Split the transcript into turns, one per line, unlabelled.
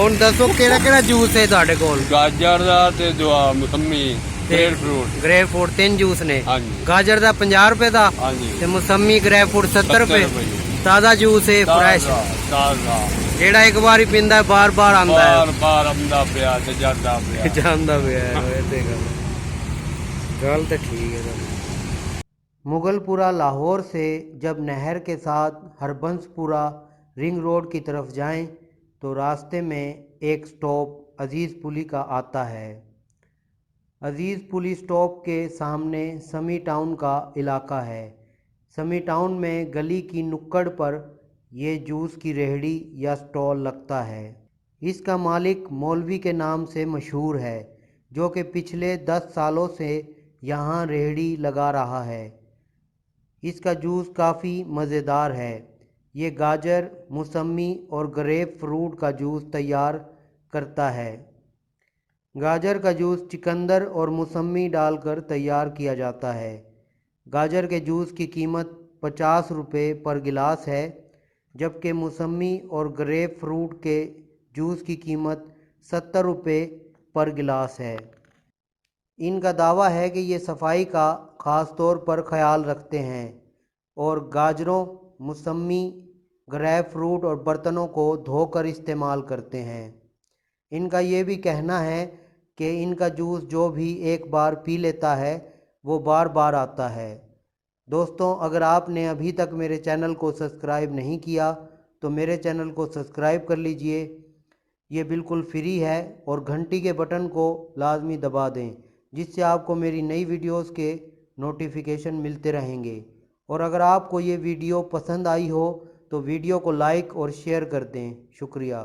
ਹੁਣ ਦੱਸੋ ਕਿਹੜਾ ਕਿਹੜਾ ਜੂਸ ਹੈ ਤੁਹਾਡੇ ਕੋਲ?
ਗਾਜਰ ਦਾ ਤੇ ਜੋ ਮੌਸਮੀ ਗ੍ਰੇਪ ਫਰੂਟ।
ਗ੍ਰੇਪ ਫਰੂਟ ਤਿੰਨ ਜੂਸ ਨੇ।
ਹਾਂਜੀ
ਗਾਜਰ ਦਾ 50 ਰੁਪਏ ਦਾ
ਹਾਂਜੀ
ਤੇ ਮੌਸਮੀ ਗ੍ਰੇਪ ਫਰੂਟ 70 ਰੁਪਏ। ਤਾਜ਼ਾ ਜੂਸ ਹੈ ਫਰੈਸ਼,
ਤਾਜ਼ਾ
ਜਿਹੜਾ ਇੱਕ ਵਾਰ ਹੀ ਪੀਂਦਾ ਬਾਰ ਬਾਰ ਆਂਦਾ ਹੈ।
ਬਾਰ ਬਾਰ ਆਉਂਦਾ ਪਿਆ ਤੇ ਜਾਂਦਾ ਪਿਆ।
ਜਾਂਦਾ ਪਿਆ ਹੈ ਤੇ ਗੱਲ तो ठीक है। मुगलपुरा लाहौर से जब नहर के साथ हरबंसपुरा रिंग रोड की तरफ जाएं तो रास्ते में एक स्टॉप अजीज़ पुली का आता है। अजीज़ पुली स्टॉप के सामने समी टाउन का इलाका है। समी टाउन में गली की नुक्कड़ पर ये जूस की रेहड़ी या स्टॉल लगता है। इसका मालिक मौलवी के नाम से मशहूर है, जो कि पिछले 10 सालों से यहाँ रेहड़ी लगा रहा है। इसका जूस काफ़ी मज़ेदार है। ये गाजर, मौसमी और ग्रेप फ्रूट का जूस तैयार करता है। गाजर का जूस चिकंदर और मौसमी डालकर तैयार किया जाता है। गाजर के जूस की कीमत 50 रुपये पर गिलास है, जबकि मौसमी और ग्रेप फ्रूट के जूस की कीमत 70 रुपये पर गिलास है। इनका दावा है कि ये सफाई का ख़ास तौर पर ख्याल रखते हैं और गाजरों, मौसमी, ग्रेप फ्रूट और बर्तनों को धोकर इस्तेमाल करते हैं। इनका ये भी कहना है कि इनका जूस जो भी एक बार पी लेता है वो बार बार आता है। दोस्तों, अगर आपने अभी तक मेरे चैनल को सब्सक्राइब नहीं किया तो मेरे चैनल को सब्सक्राइब कर लीजिए। ये बिल्कुल फ्री है और घंटी के बटन को लाजमी दबा दें, जिससे आपको मेरी नई वीडियोस के नोटिफिकेशन मिलते रहेंगे। और अगर आपको ये वीडियो पसंद आई हो तो वीडियो को लाइक और शेयर कर दें। शुक्रिया।